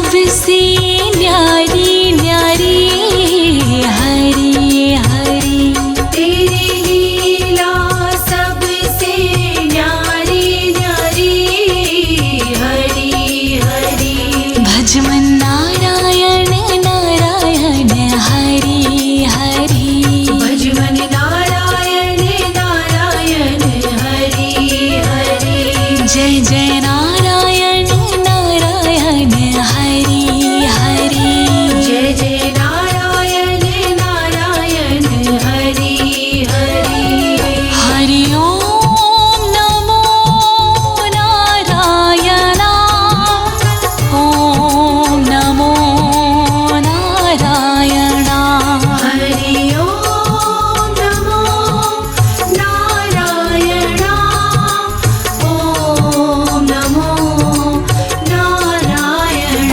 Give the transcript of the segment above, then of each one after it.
सबसे न्यारी न्यारी हरी हरी। तेरी लीला सबसे न्यारी न्यारी हरी हरी। भज मन नारायण नारायण हरी हरी। भज मन नारायण नारायण हरी हरी। जय जय नारायण नारायण हरी हरी। जय जय नारायण नारायण हरी हरी। हरि ओम नमो नारायण। ओम नमो नारायण। हरि ओम नमो नारायण। ओम नमो नारायण।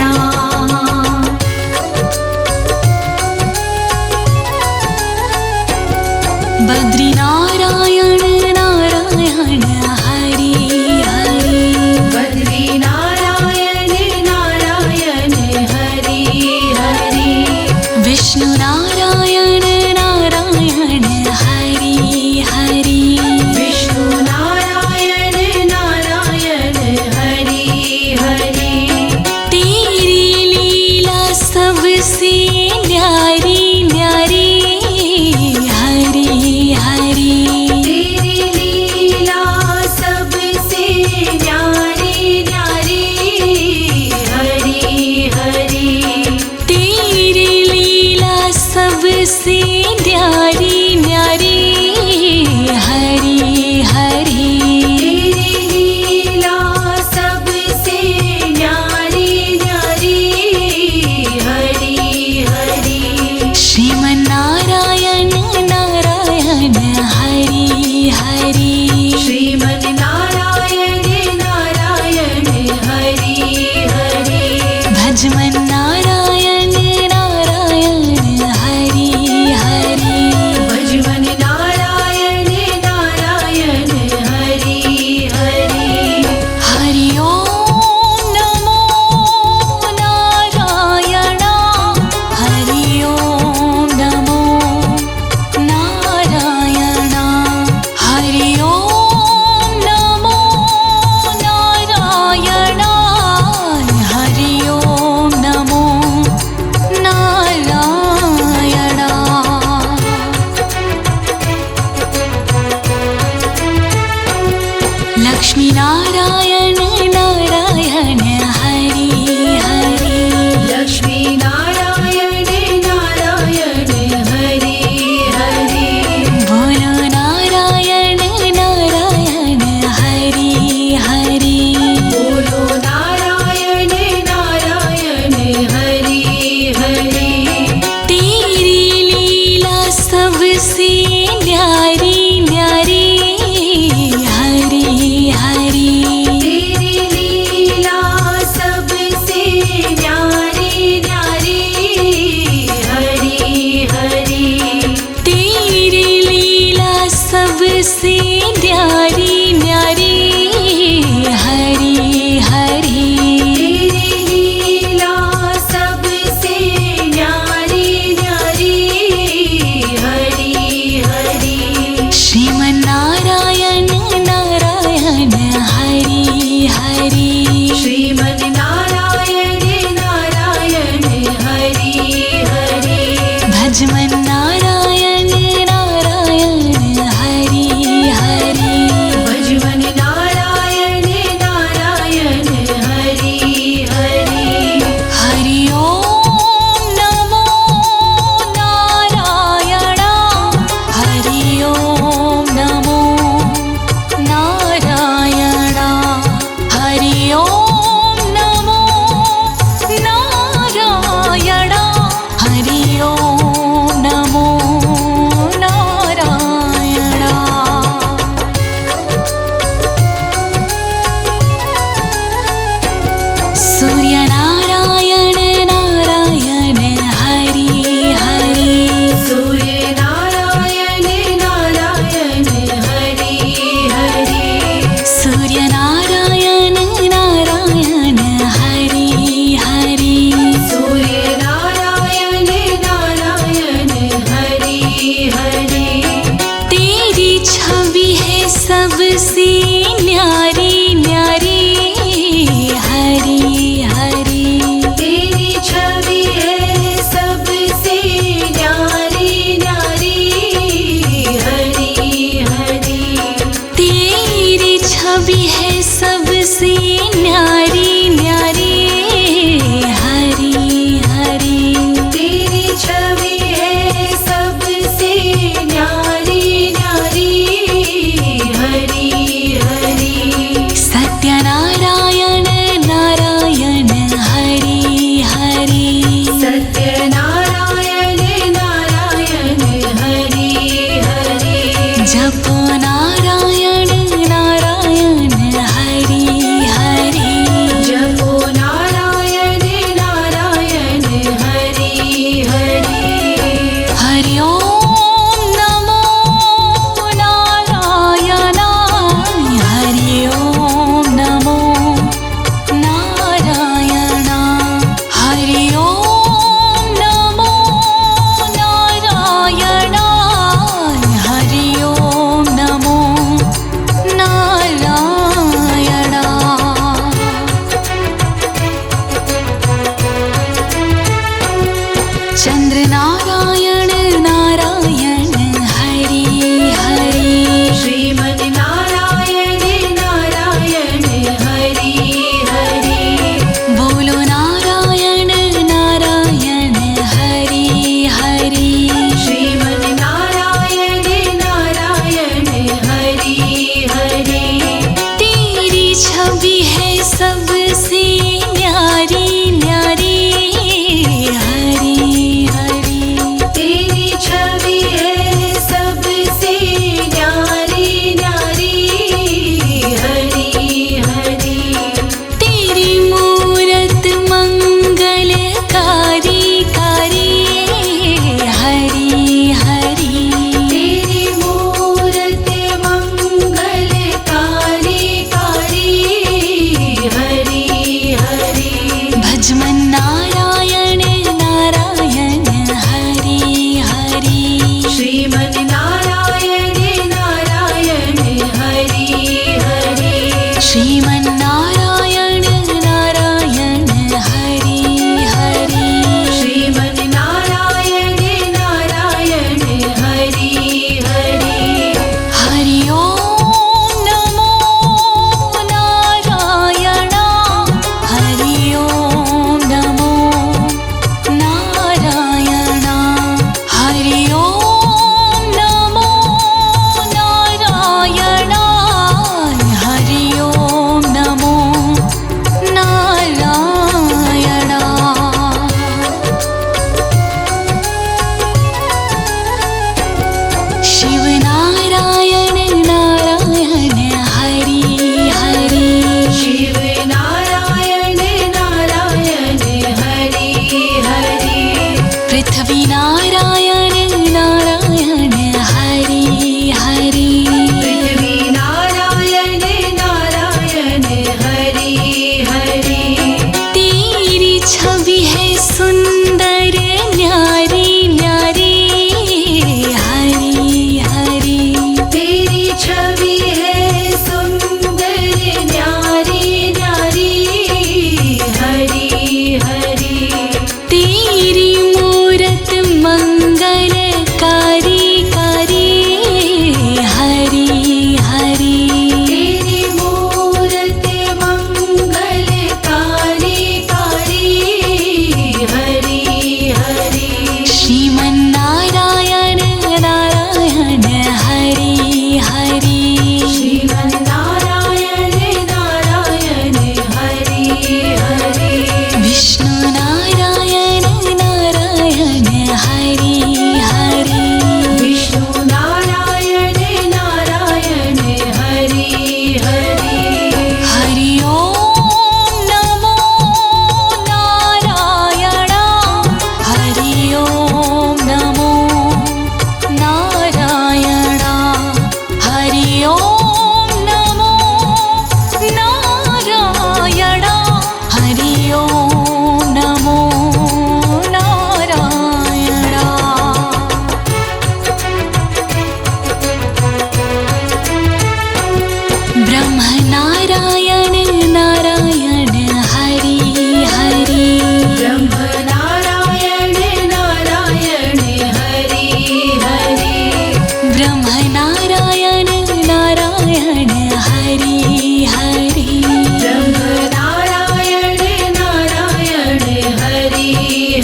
बद्री नारायण नारायण हरि हरि। बद्री नारायण नारायण हरि हरि। विष्णु नारायण नारायण हरि हरि। विष्णु नारायण नारायण हरि हरि। तेरी लीला सबसे न्यारी न्यारी हरि हरि। तेरी लीला सबसे न्यारी न्यारी हरि हरि। तेरी लीला सबसे न्यारी न्यारी हरि हरि। तेरी लीला सबसे न्यारी न्यारी हरि हरि। श्रीमन नारायण नारायण हरि हरि। श्रीमन नारायण नारायण हरि हरि। भज मन नारायण नारायण हरि हरि। भज मन नारायण नारायण हरि हरि। हरि ओम नमो नारायण। हरि ओम नमो नारायण। हरि ओम नमो नारायण। हरि ओम नमो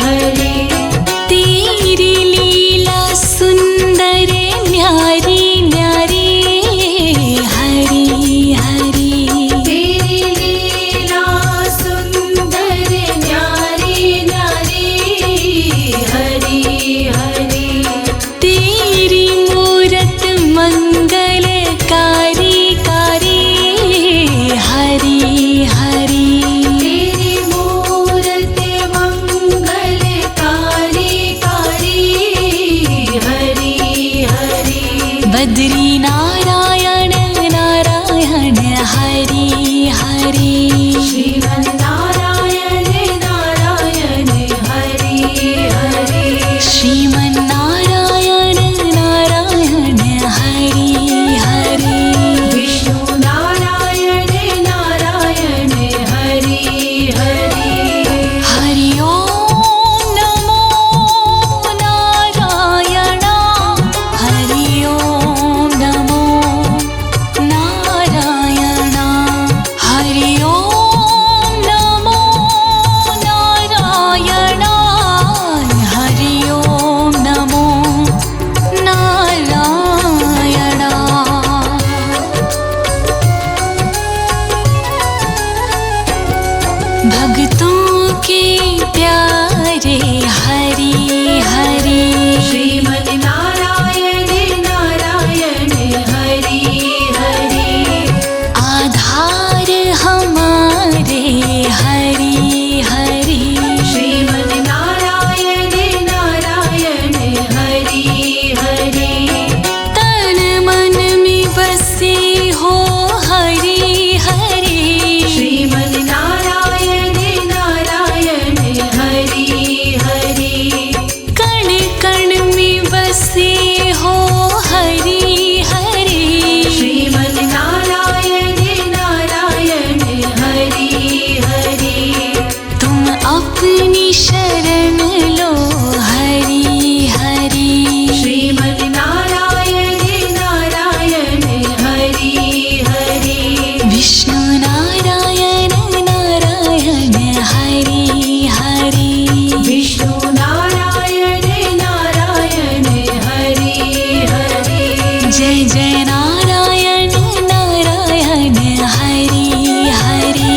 हरि तेरी लीला सुंदर न्यारी न्यारी हरि हरि तेरी लीला सुंदर न्यारी न्यारी हरि हरि तेरी मूरत मंगलकारी कारी हरि हरि तेरी मूरत मंगलकारी कारी हरि हरि बद्री नारायण नारायण हरि हरि श्रीमन्नारायण नारायण हरि हरि श्रीमन्नारायण नारायण हरि हरि विष्णु नारायण नारायण हरि हरि हरि ओम नमो नारायण हरि ओम नमो नारायण हरि ओम नमो नारायण हरि ओम नमो नारायण भक्तों के प्यारे हरि हरि श्रीमन्नारायण नारायण हरि हरि आधार हमारे हरि हरि श्रीमन्नारायण नारायण हरि हरि तन मन में बसे हो हरि हरि श्रीमन्नारायण नारायण हरि हरि कण कण में बसे हो हरि हरि श्रीमन्नारायण नारायण हरि हरि तुम अपनी शरण लो हरि हरि श्रीमन्नारायण नारायण हरि हरि विष्णु नारायण नारायण हरि हरि विष्णु नारायण नारायण हरि हरि जय जय नारायण नारायण हरि हरि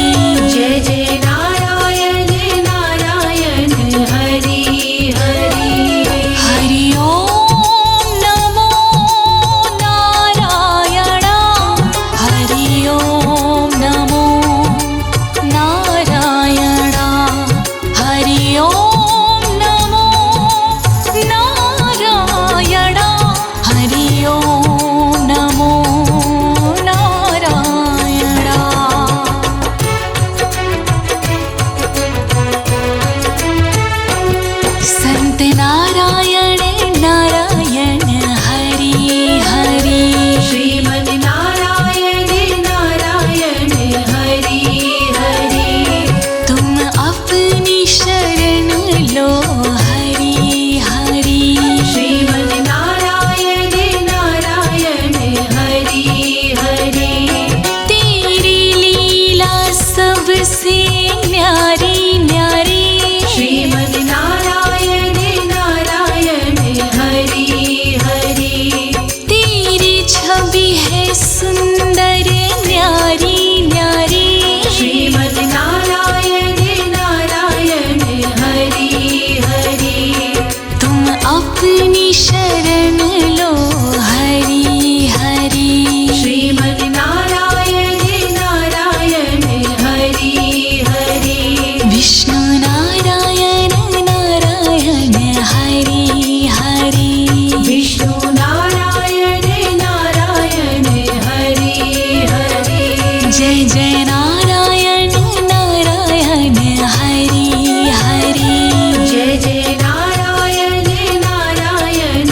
जय जय नारायण नारायण हरि हरि हरि ओम नमो नारायण हरि ओम नमो नारायण हरि ओम नमो नारायण हरि ओम नमो नारायण संत नारायण नारायण हरि हरि श्रीमन्नारायण नारायण हरि हरि तुम अपनी शरण लो हरि हरि श्रीमन्नारायण नारायण हरि हरि तेरी लीला सबसे न्यारी न्यारी श्रीमन्नारायण नारायण हरि हरि तेरी छवि है सुंदर न्यारी न्यारी श्रीमन्नारायण नारायण हरि हरि तुम अपनी शरण लो हरि हरि श्रीमन्नारायण नारायण हरि हरि विष्णु नारायण नारायण हरि हरि विष्णु नारायण नारायण हरि हरि जय जय नारायण नारायण हरि हरि जय जय नारायण नारायण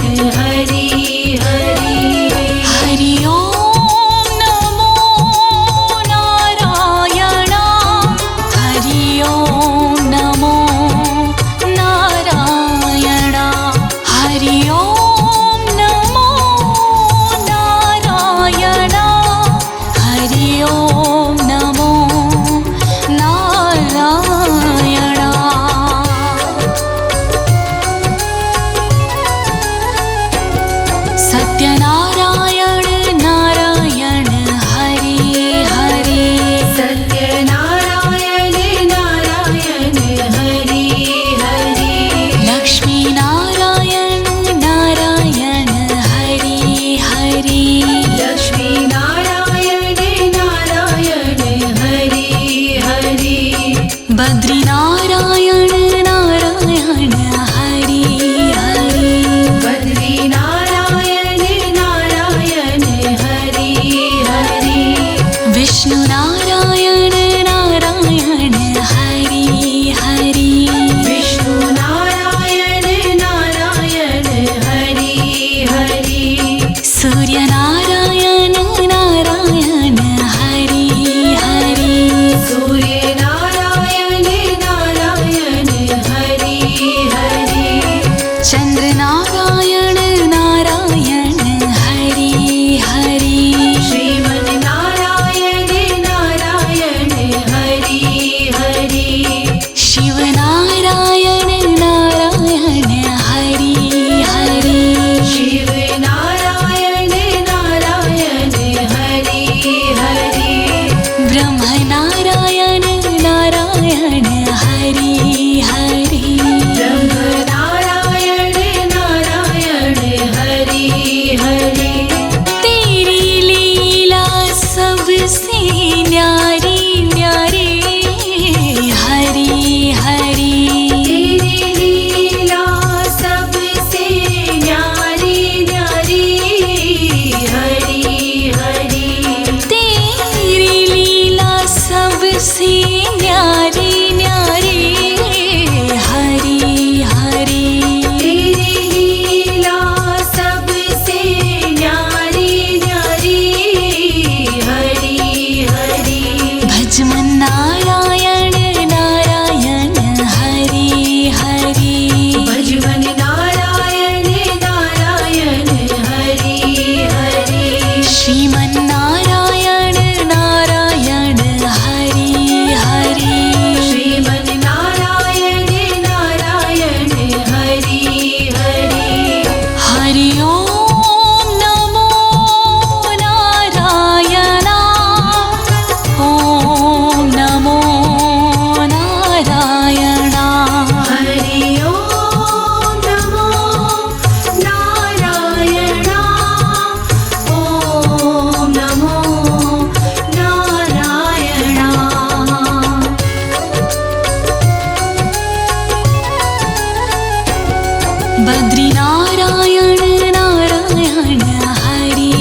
बद्री नारायण नारायण हरि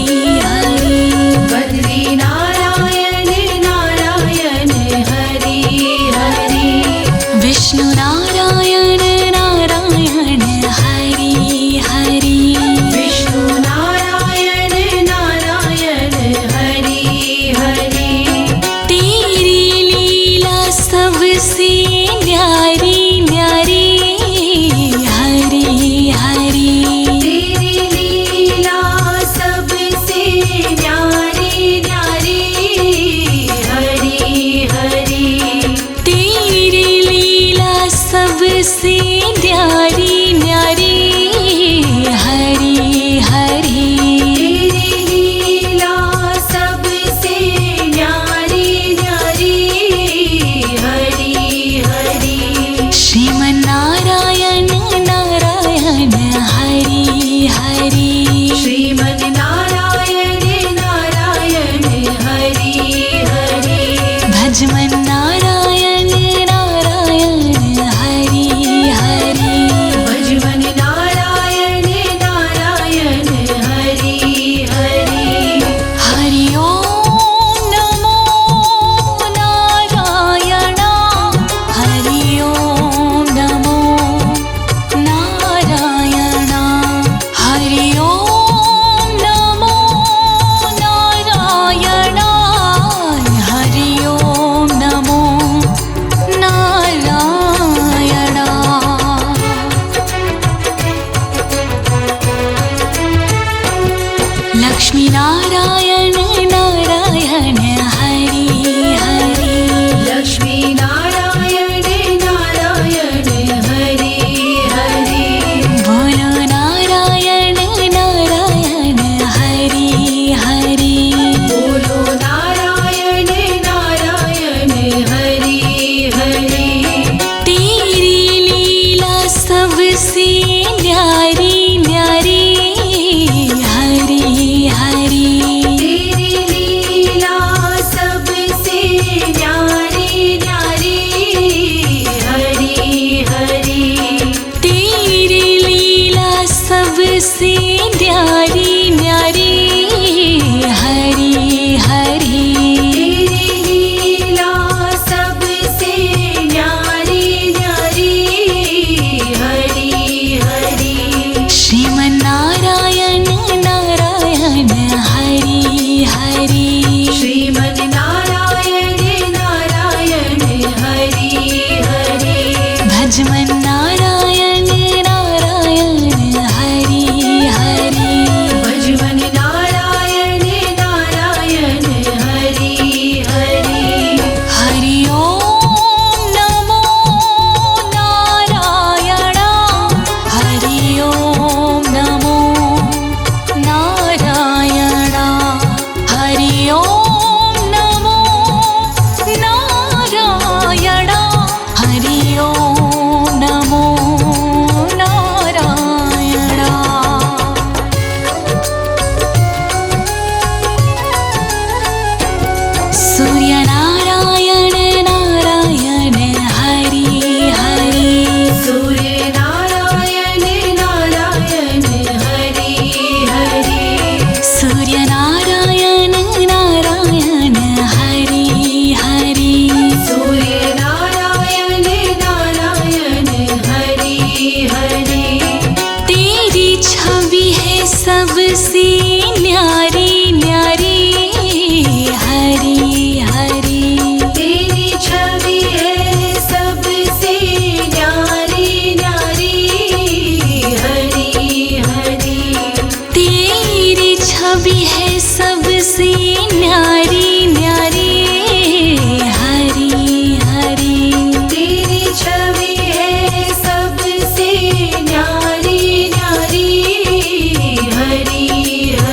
हरि बद्री नारायण नारायण हरि हरि विष्णु नारायण नारायण हरि हरि विष्णु नारायण नारायण हरि हरि तेरी लीला सबसे न्यारी न्यारी हरि हरि तेरी लीला सबसे न्यारी न्यारी हरि हरि तेरी लीला सबसे न्यारी न्यारी हरि हरि तेरी लीला सबसे न्यारी न्यारी हरि हरि श्रीमन्नारायण नारायण हरि हरि श्रीमन् नारायण नारायण हरि हरि भजमन्नारायण नारायण हरि हरि भजमन् नारायण नारायण हरि हरि हरि ओम नमो नारायण हरि ओम नमो नारायण हरि ओम नमो नारायण हरि ओम नमो नारायण लक्ष्मी नारायण नारायण हरि हरि लक्ष्मी नारायण नारायण हरि हरि बोलो नारायण नारायण हरि हरि बोलो नारायण नारायण हरि हरि तेरी लीला सबसे न्यारी न्यारी हरि हरि तेरी लीला सबसे न्यारी न्यारी हरि हरि तेरी लीला सबसे न्यारी न्यारी हरि हरि तेरी लीला सबसे न्यारी न्यारी हरि हरि श्रीमन्नारायण नारायण हरि हरि श्रीमन् नारायण नारायण हरि हरि भजमन्नारायण नारायण हरि हरि भजमन् नारायण नारायण हरि हरि हरि ओम नमो नारायण हरि ओम नमो नारायण हरि ओम नमो नारायण हरि ओम नमो नारायण सूर्य नारायण नारायण हरि हरि सूर्य नारायण नारायण हरि हरि सूर्य नारायण नारायण हरि हरि सूर्य नारायण नारायण हरि हरि तेरी छवि है सबसे न्यारी न्यारी हरि हरि तेरी छवि है सबसे न्यारी न्यारी हरि हरि तेरी छवि है सबसे न्यारी न्यारी हरि हरि तेरी छवि है सबसे न्यारी न्यारी हरि हरि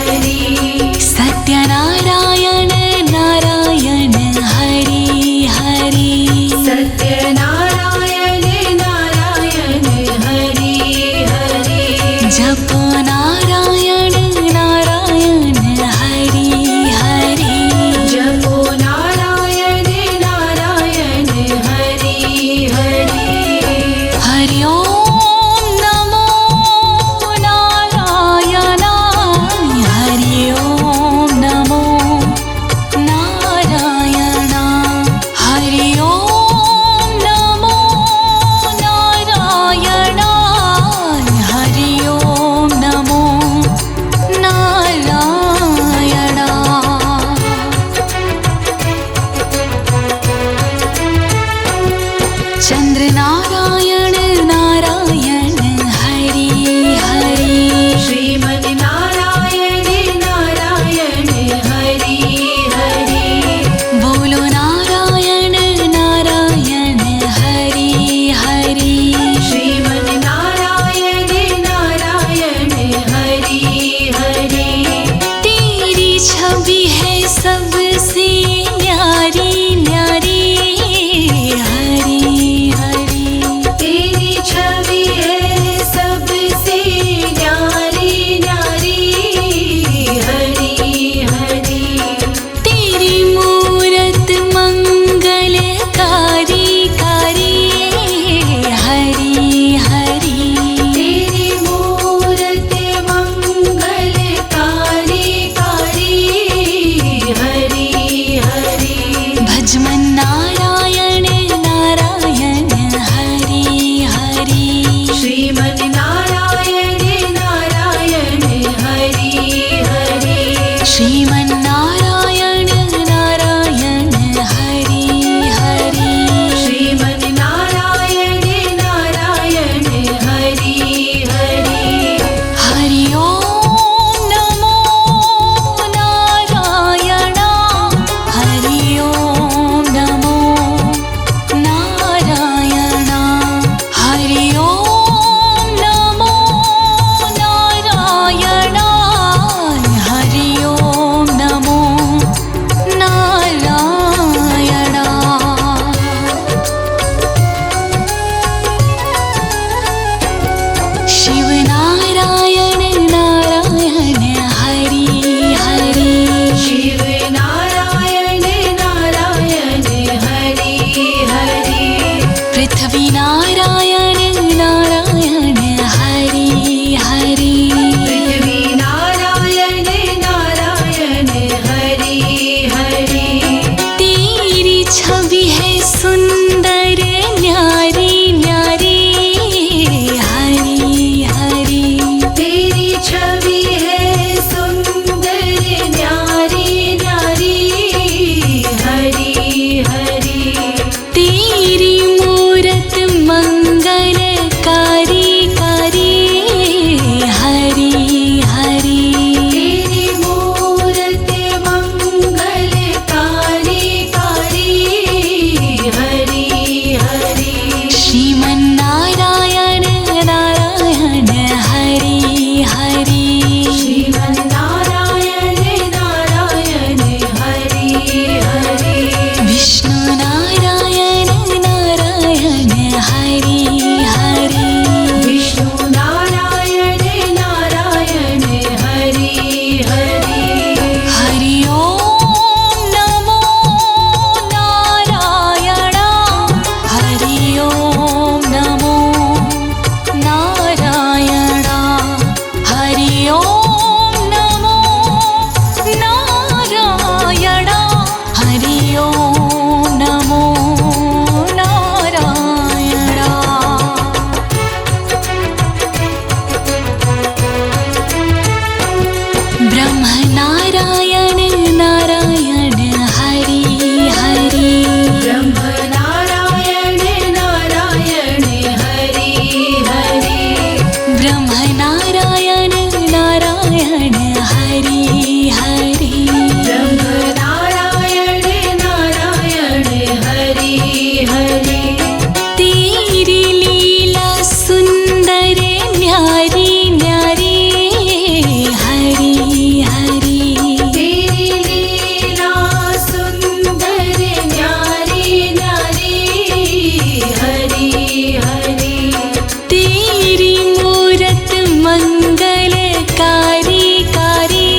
श्रीमन् नारायण नारायण हरि हरि श्रीमन्नारायण नारायण हरि हरि श्रीमन् नारायण नारायण हरि हरि हरि ओम नमो नारायण हरि ओम नमो नारायण हरि ओम नमो नारायण हरि ओम नमो नारायण शिव नारायण नारायण हरि हरि शिव नारायण नारायण हरि हरि पृथ्वी नारायण नारायण हरि हरि पृथ्वी नारायण नारायण हरि हरि तेरी छवि है सुंदर न्यारी न्यारी हरि हरि तेरी छवि है सुंदर न्यारी न्यारी हरि हरि तेरी मूरत मंगलकारी कारी हरि हरि तेरी मूरत मंगलकारी कारी हरि हरि श्रीमन्नारायण नारायण हरि हरि श्रीमन् नारायण नारायण हरि हरि विष्णु नारायण नारायण हरि हरि विष्णु नारायण नारायण हरि हरि हरि ओम नमो नारायण हरि ओम नमो नारायण हरि ओम नमो नारायण हरि ओम नमो नारायण ब्रह्म नारायण नारायण हरि हरि ब्रह्म नारायण नारायण हरि हरि ब्रह्म नारायण नारायण हरि हरि ब्रह्म नारायण नारायण हरि हरि तेरी लीला सुंदर न्यारी न्यारी हरि हरि तेरी लीला सुंदर न्यारी न्यारी हरि हरि तेरी मूरत मंगलकारी कारी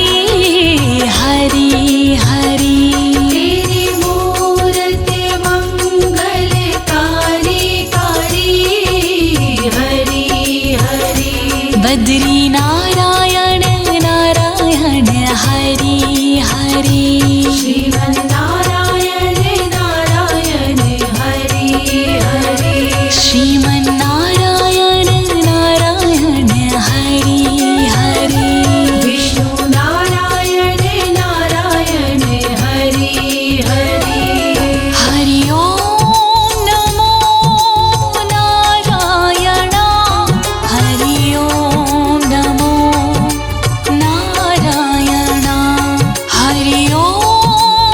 हरि हरि तेरी मूरत मंगलकारी कारी हरि हरि बद्री नारायण नारायण हरि हरि श्रीमन् नारायण नारायण हरि हरि श्रीमन्नारायण नारायण हरि हरि विष्णु नारायण नारायण हरि हरि हरि ओम नमो नारायण हरि ओम नमो नारायण हरि ओम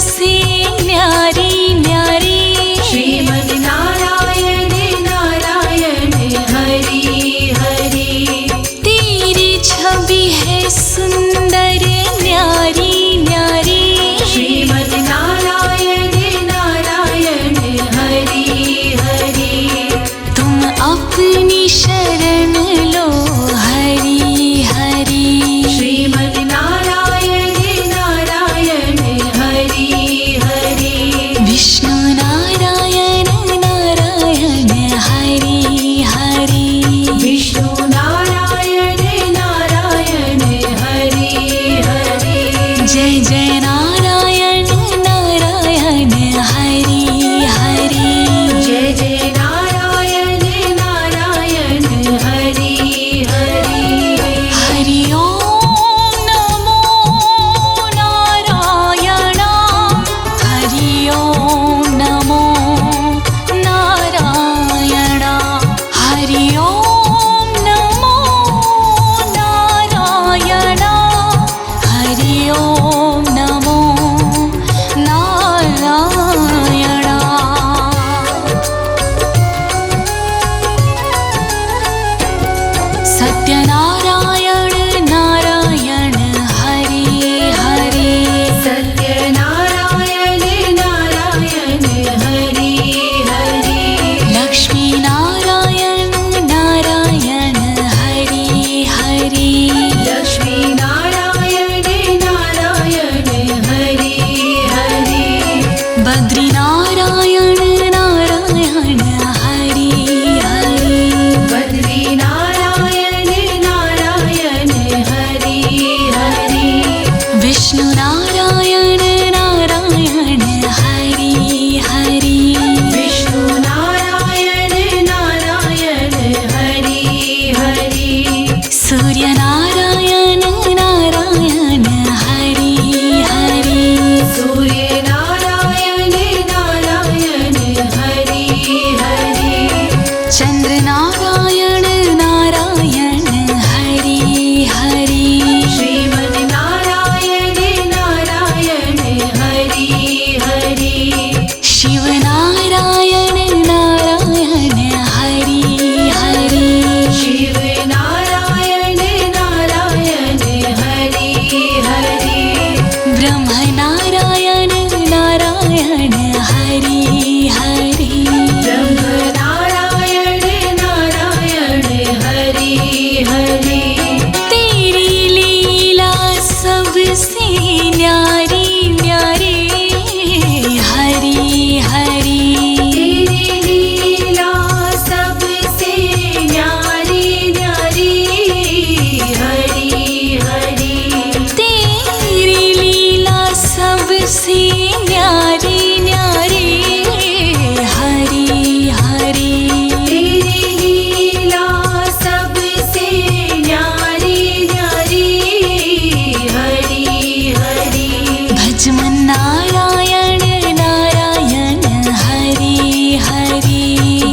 सबसे न्यारी न्यारी श्रीमद् नारायण नारायण हरि हरि तेरी छवि है सुंदर न्यारी न्यारी श्रीमद् नारायण नारायण हरि हरि तुम अपनी शरण लो हरि हरि श्रीमद् नारायण नारायण हरि हरि विष्णु नारायण नारायण हरि हरि विष्णु नारायण नारायण हरि हरि जय जय नारायण नारायण हरि हरि जय जय नारायण नारायण हरि हरि हरि ओम नमो नारायण हरि ओम नमो नारायण हरि ओम नमो नारायण हरि ओम नमो नारायण सत्यनारायण नारायण हरि हरि सत्यनारायण नारायण हरि हरि लक्ष्मी नारायण नारायण हरि हरि लक्ष्मी नारायण नारायण हरि हरि बद्री नारायण नारायण हरि हरि बद्री नारायण नारायण हरि हरि विष्णु नारायण नारायण हरि हरि विष्णु नारायण नारायण हरि हरि सूर्य नारायण नारायण हरि हरि सूर्य नारायण नारायण हरि हरि चंद्र नारायण नारायण हरि हरि श्रीमद् नारायण नारायण हरि हरि शिव नारायण नारायण हरि हरि शिव नारायण नारायण हरि हरि ब्रह्म नारायण नारायण हरि हरि ब्रह्म नारायण नारायण हरि हरि तेरी लीला सबसे न्यारी न्यारी हरि हरि तेरी लीला सबसे न्यारी न्यारी हरि हरि तेरी लीला सबसे न्यारी न्यारी हरि हरि तेरी लीला सबसे न्यारी न्यारी हरि हरि भजमन नारायण नारायण हरि हरि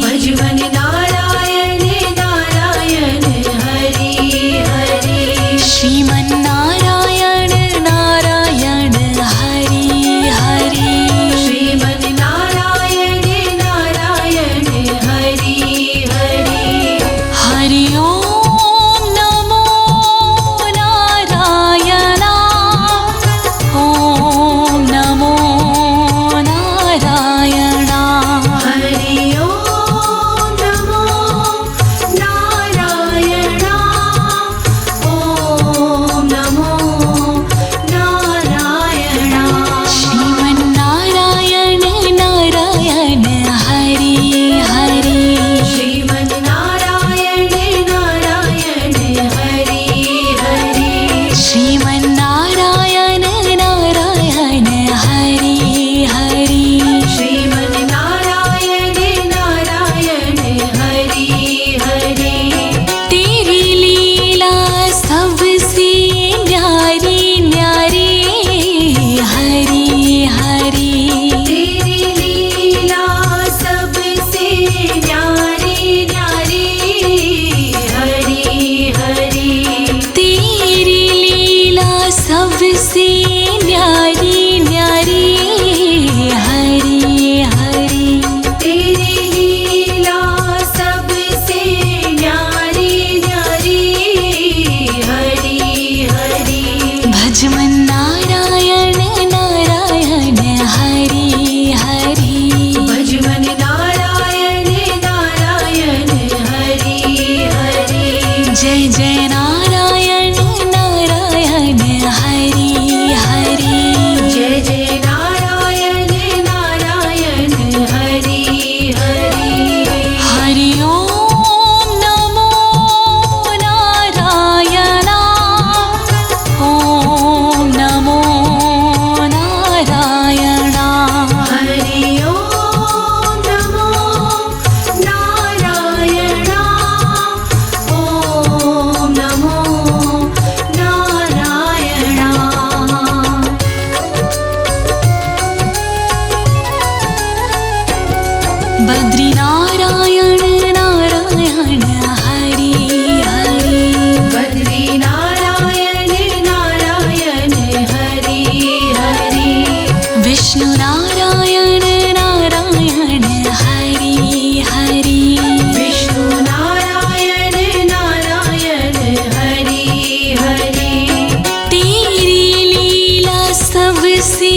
भजवन नारायण नारायण हरि हरि श्रीमन नारायण नारायण हरि हरि भजमन नारायण नारायण हरि हरि भजमन नारायण नारायण हरि हरि जय जय नारायण नारायण हरि हरि जय जय नारायण नारायण हरि हरि हरि ओम नमो नारायण ओम नमो नारायण हरि ओम नमो नारायण ओम नमो नारायण बद्री नारायण नारायण हरि हरि बद्री नारायण नारायण हरि हरि विष्णु नारायण नारायण हरि हरि विष्णु नारायण नारायण हरि हरि तेरी लीला सबसे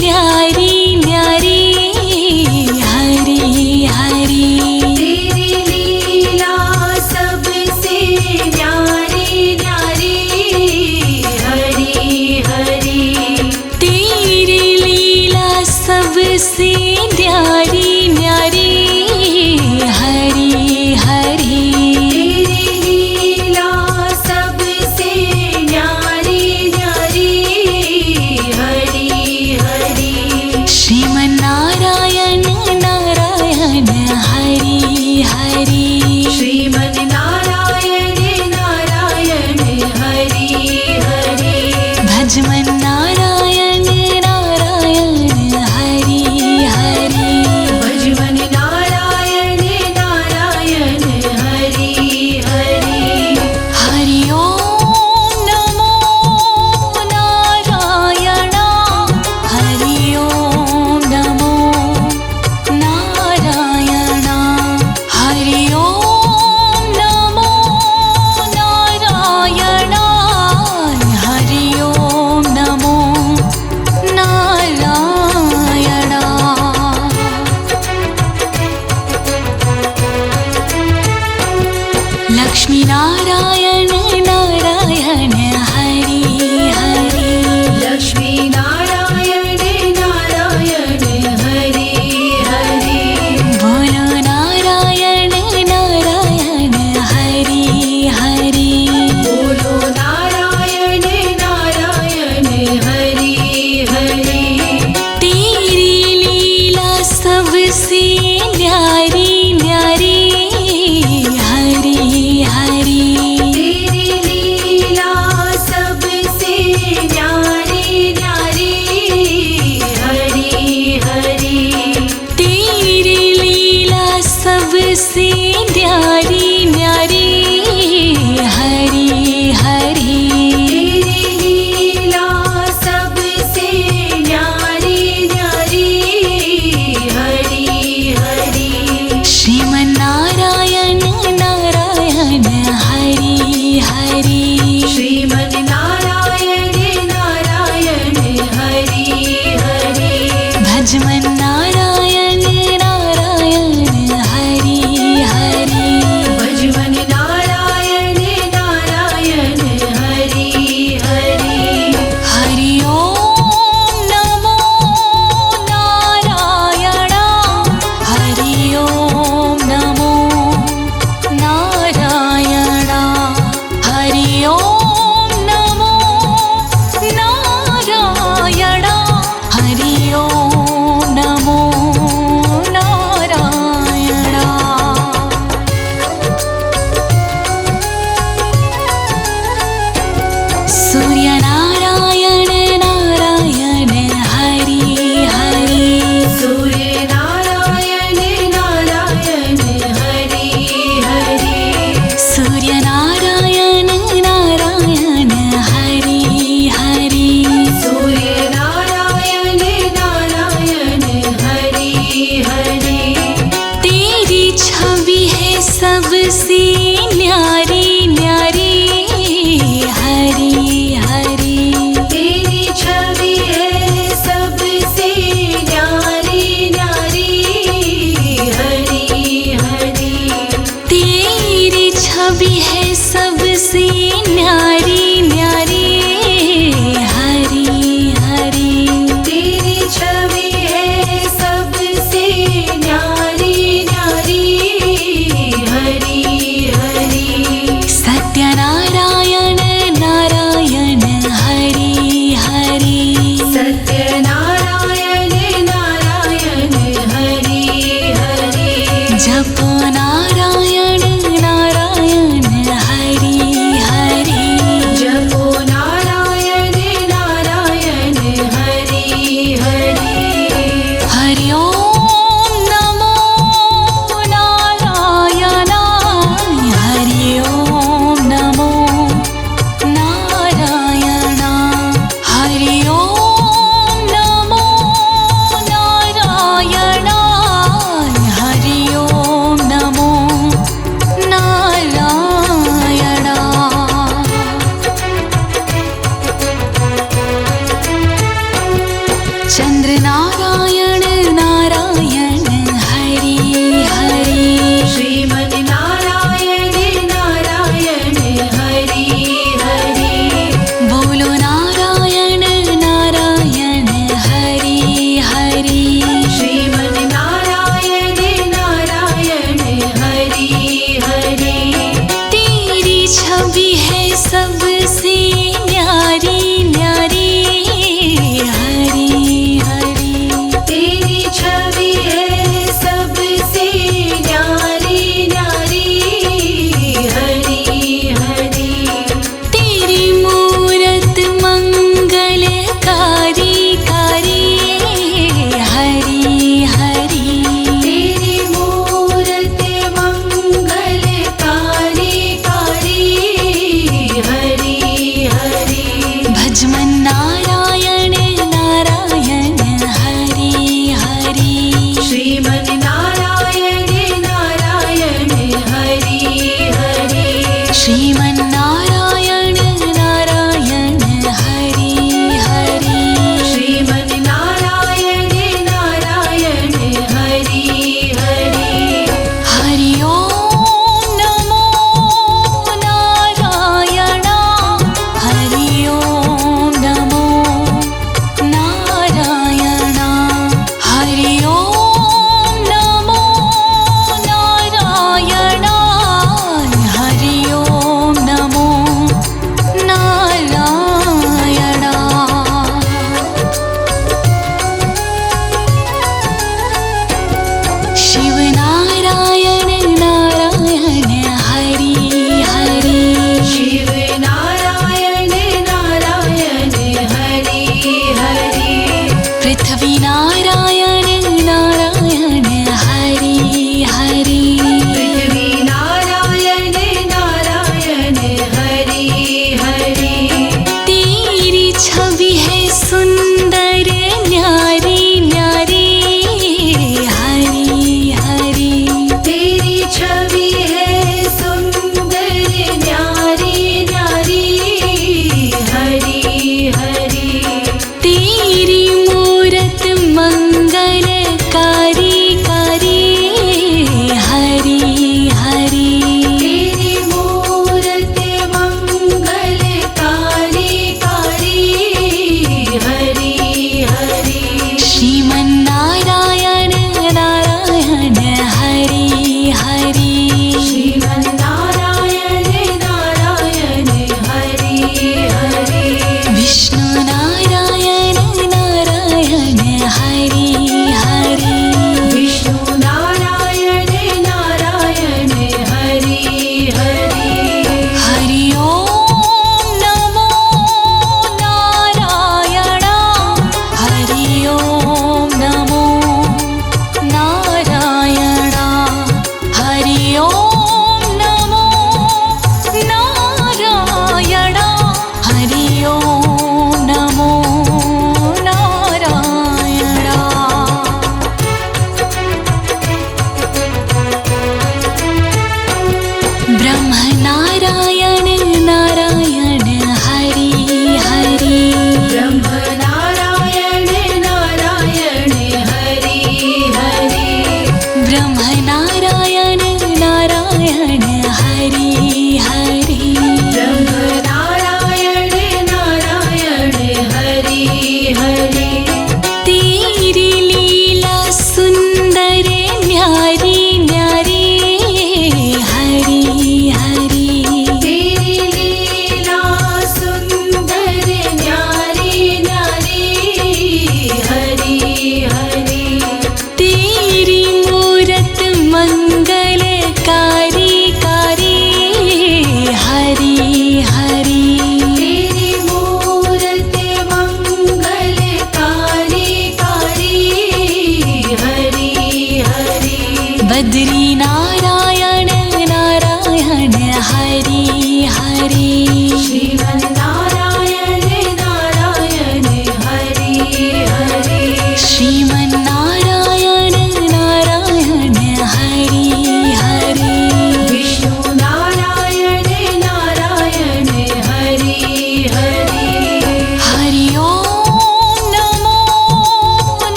न्यारी न्यारी हरि हरि तेरी लीला सबसे न्यारी न्यारी हरि हरि तेरी लीला सबसे न्यारी न्यारी हरि हरि तेरी लीला सबसे न्यारी न्यारी हरि हरि श्रीमन नारायण नारायण हरि हरि श्रीमन नारायण नारायण हरि हरि भजमन नारायण नारायण हरि हरि सबसे न्यारी न्यारी हरी हरी। तेरी छवि है सबसे न्यारी न्यारी हरी हरी। तेरी मूरत मंगलकारी कारी हरी हरी। तेरी मूरत मंगलकारी कारी हरी हरी। भजमन नारायण नारायण हरी हरी। श्रीमन नारायण नारायण हरि हरि। श्रीमन नारायण नारायण हरी हरी। श्रीमन नारायण नारायण हरि हरि। हरि ओम नमो नारायण। हरि ओम नमो नारायण। हरि ओम नमो नारायण। हरि ओम नमो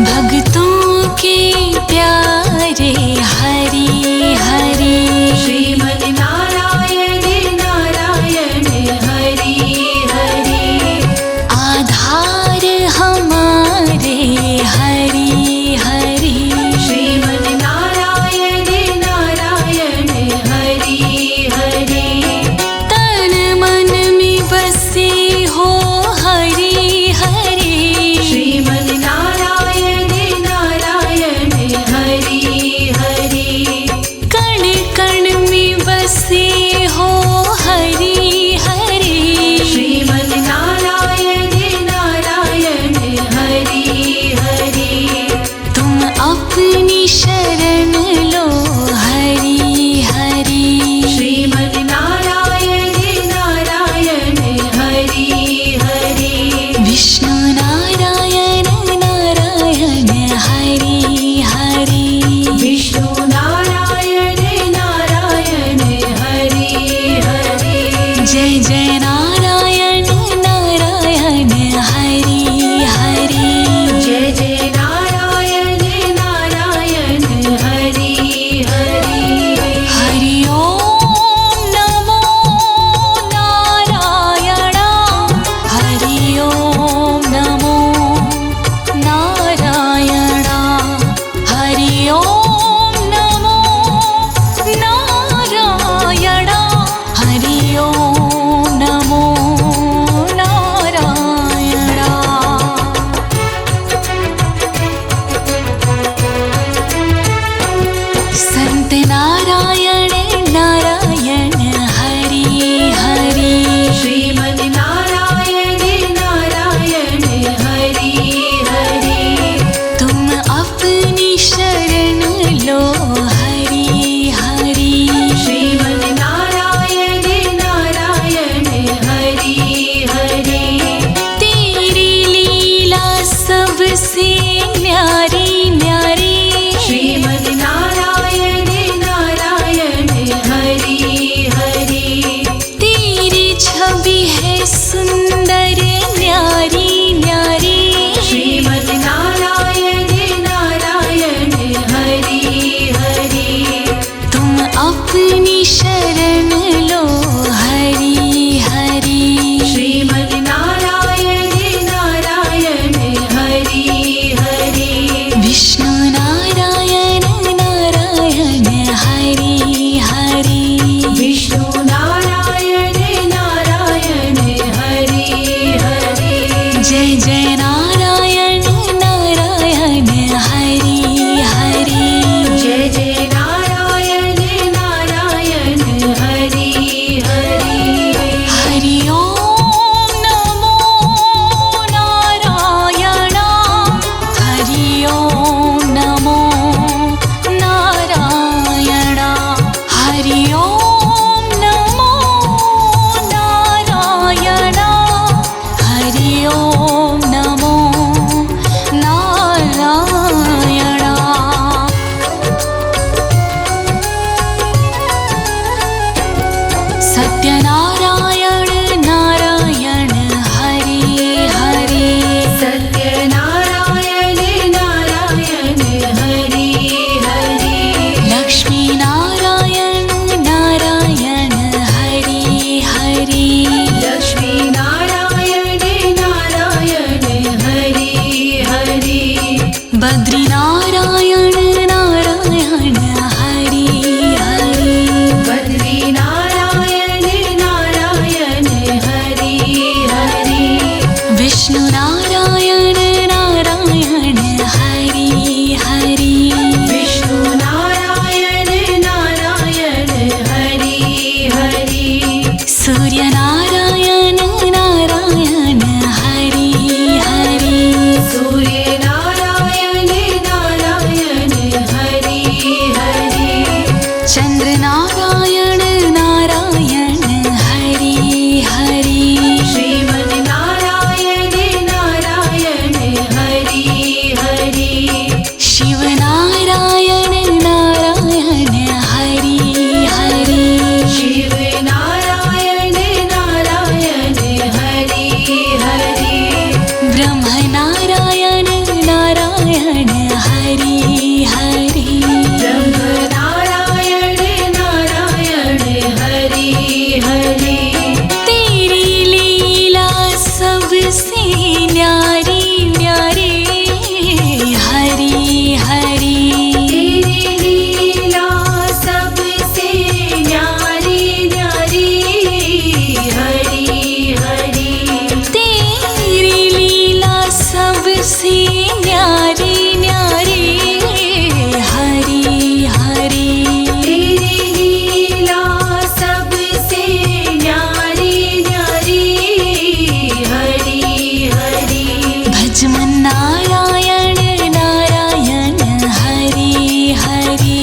भक्तों के प्यारे हरि हरि श्रीमन नारायण नारायण हरि हरि आधार हमारे हरि हरि श्रीमन नारायण नारायण हरि हरि तन मन में बसे हो हरि हरि श्रीमन नारायण नारायण हरि हरि कण कण में बसे हो हरि हरि श्रीमन नारायण नारायण हरि हरि तुम अपनी शरण लो हरि हरि श्रीमन नारायण नारायण हरि हरि विष्णु नारायण नारायण हरि हरि विष्णु नारायण नारायण हरि हरि जय जय नारायण नारायण हरि हरि जय जय नारायण नारायण हरि हरि हरि ओम नमो नारायण हरि ओम नमो नारायण हरि ओम नमो नारायण हरि ओम नमो नारायण संत नारायण नारायण हरि हरि श्रीमन नारायण नारायण हरि हरि तुम अपनी शरण लो हरि हरि श्रीमन नारायण नारायण हरि हरि तेरी लीला सबसे न्यारी न्यारी श्रीमन नारायण नारायण हरि हरि तेरी छवि है सुंदर न्यारी न्यारी श्रीमन नारायण नारायण हरि हरि तुम अपनी शरण लो हरि हरि श्रीमन नारायण नारायण हरि हरि विष्णु नारायण नारायण हरि हरि विष्णु नारायण नारायण हरि हरि जय जय नारायण नारायण हरि हरि जय जय नारायण नारायण हरि हरि हरि ओम नमो नारायण हरि ओम नमो नारायण हरि ओम नमो नारायण हरि ओम नमो नारायण सत्यनारायण नारायण हरि हरि सत्यनारायण नारायण हरि हरि लक्ष्मी नारायण नारायण हरि हरि लक्ष्मी नारायण नारायण हरि हरि बद्री नारायण नारायण हरि हरि बद्री नारायण नारायण हरि हरि विष्णु नारायण नारायण हरि हरि विष्णु नारायण नारायण हरि हरि सूर्य नारायण नारायण हरि हरि सूर्य नारायण नारायण सबसे न्यारी न्यारी हरि हरि तेरी लीला सबसे न्यारी न्यारी हरि हरि भजमन नारायण नारायण हरि हरि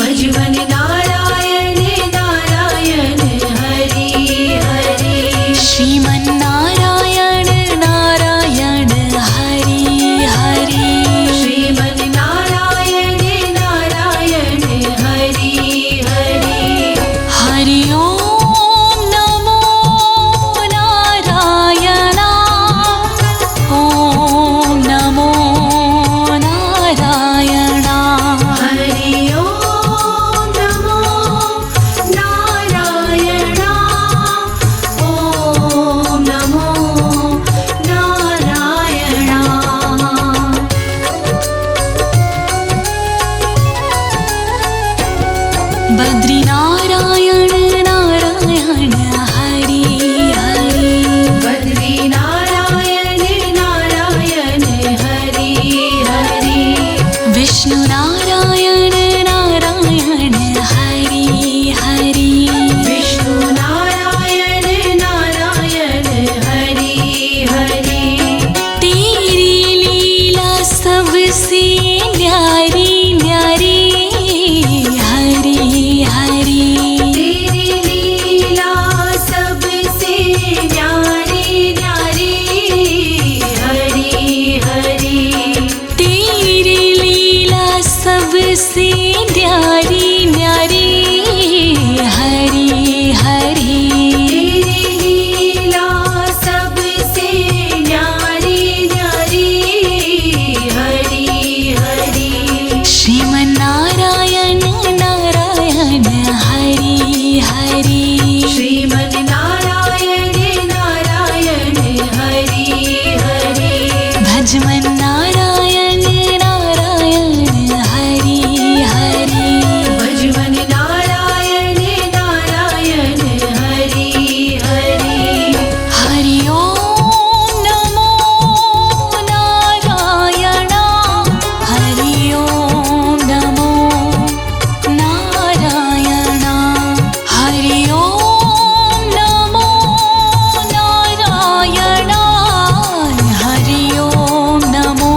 भजमन नारायण नारायण हरि हरि श्रीमन नारायण नारायण हरि हरि श्रीमन नारायण नारायण हरि हरि हरि ओम नमो नारायण ओम नमो नारायण हरि ओम नमो नारायण ओम नमो नारायण बद्री नारायण नारायण हरि हरि बद्री नारायण नारायण हरि हरि विष्णु नारायण नारायण हरि हरि विष्णु नारायण नारायण हरि हरि तेरी लीला सबसे न्यारी न्यारी हरि हरि तेरी लीला सबसे न्यारी न्यारी हरि हरि तेरी लीला सबसे न्यारी न्यारी हरि हरि तेरी लीला सबसे न्यारी न्यारी हरि हरि श्रीमन नारायण नारायण हरि हरि श्रीमन नारायण नारायण हरि हरि भजमन नारायण नारायण हरि हरि भजमन नारायण नारायण हरि हरि हरि ओम नमो नारायण हरि ओम नमो नारायण हरि ओम नमो नारायण हरि ओम नमो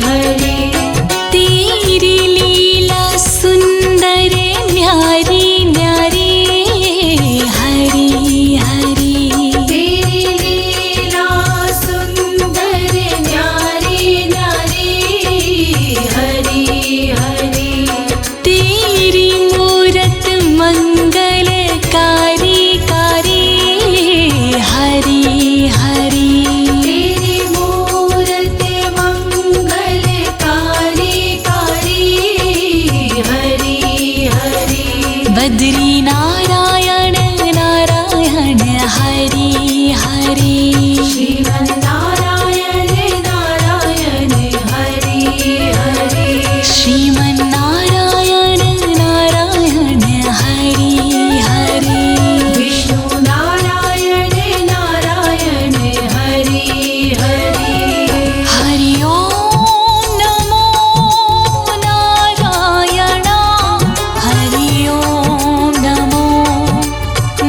हरि तेरी लीला सुंदर न्यारी न्यारी हरि हरि तेरी लीला सुंदर न्यारी न्यारी हरि हरि तेरी मूरत मंगलकारी कारी हरि हरि तेरी मूरत मंगलकारी कारी हरि हरि बद्री नारायण नारायण हरि हरि श्रीमन् नारायण नारायण हरि हरि श्रीमन्नारायण नारायण हरि हरि विष्णु नारायण नारायण हरि हरि हरि ओम नमो नारायण हरि ओम नमो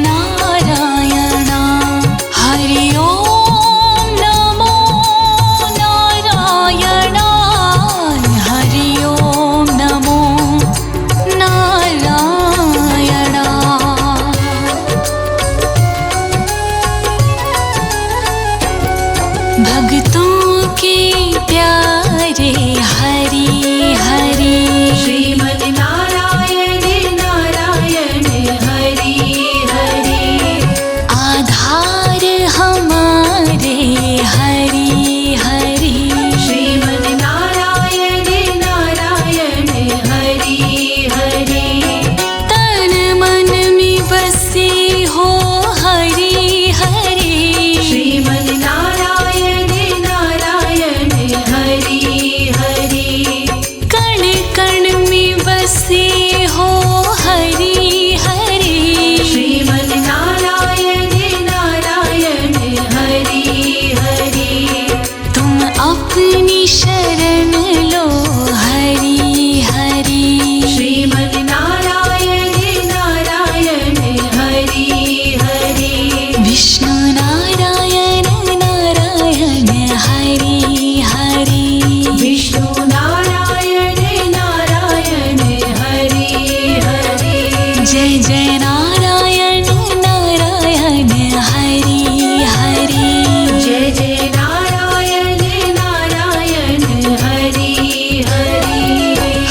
नारायण हरि ओम नमो नारायण हरि ओम नमो नारायण भक्तों के प्यारे हरि हरि श्रीमन् नारायण नारायण हरि हरि आधार हमारे हरि हरि श्रीमन् नारायण नारायण हरि हरि तन मन में बसे हो हरि हरि श्रीमन् नारायण नारायण हरि हरि कण कण में बसे हो हरि हरि श्रीमन् नारायण नारायण हरि हरि तुम अपनी शरण लो हरि हरि श्रीमन् नारायण नारायण हरि हरि विष्णु नारायण नारायण हरि हरि विष्णु नारायण नारायण हरि हरि जय जय नारायण नारायण हरि हरि जय जय नारायण नारायण हरि हरि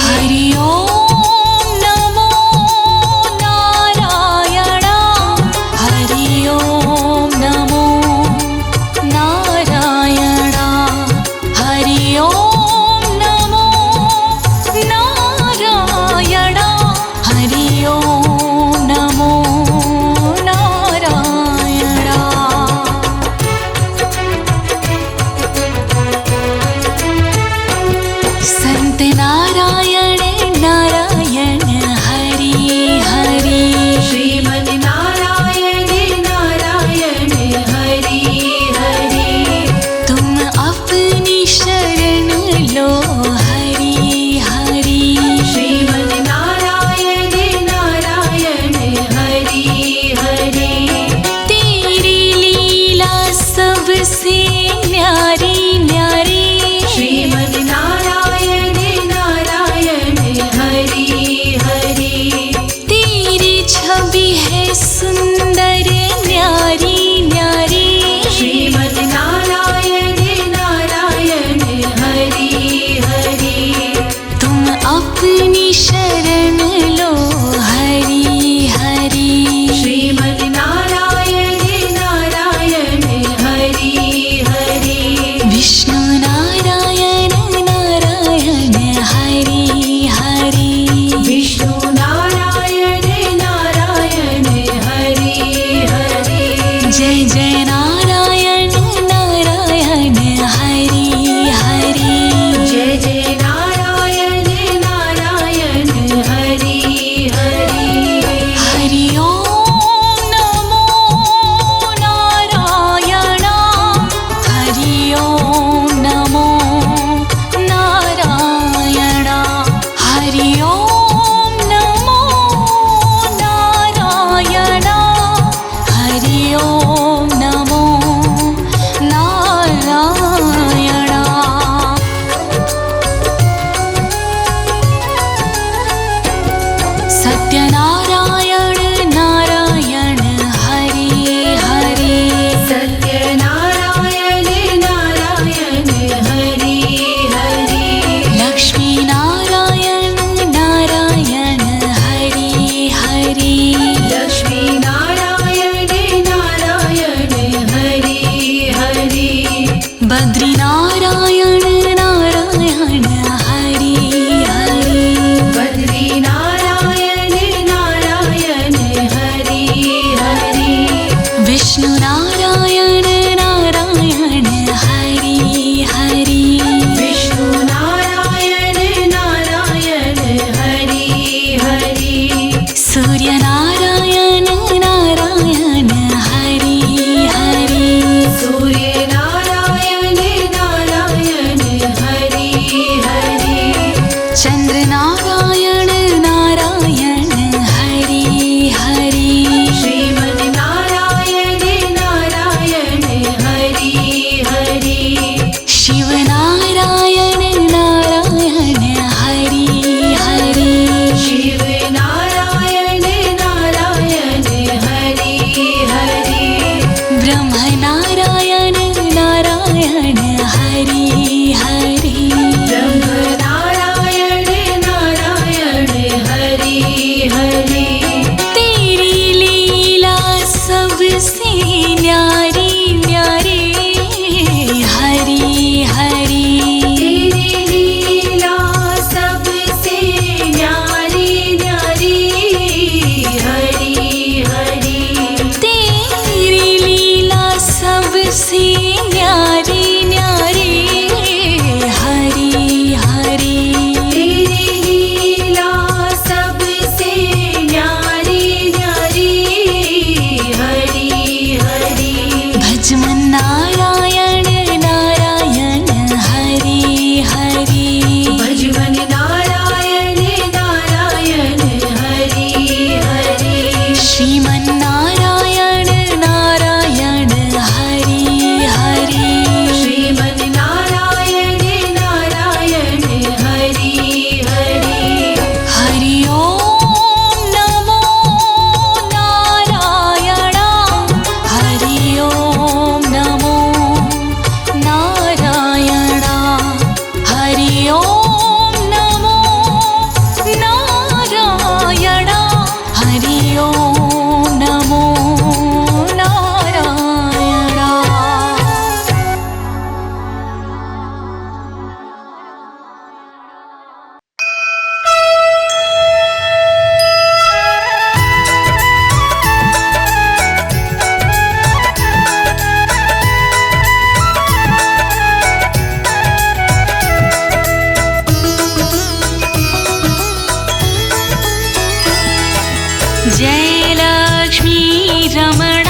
हरि ओम नमो नारायण हरि ओम नमो नारायण हरि ओम नमो नारायण हरि ओम नमो नारायण संत नारायण नारायण हरि हरि श्रीमन् नारायण नारायण हरि हरि तुम अपनी शरण लो हरि हरि श्रीमन् नारायण नारायण हरि हरि तेरी लीला सबसे न्यारी न्यारी श्रीमन् नारायण नारायण हरि हरि तेरी छवि है सुंदर न्यारी न्यारी श्रीमन् नारायण नारायण हरि हरि तुम अपनी शरण लो हरि हरि श्रीमन् नारायण नारायण हरि हरि विष्णु नारायण नारायण हरि हरि विष्णु नारायण नारायण हरि हरि जय जय नारायण नारायण हरि हरि जय जय नारायण नारायण हरि ओम नमो नारायण हरि ओम नमो नारायण। जय लक्ष्मी रमण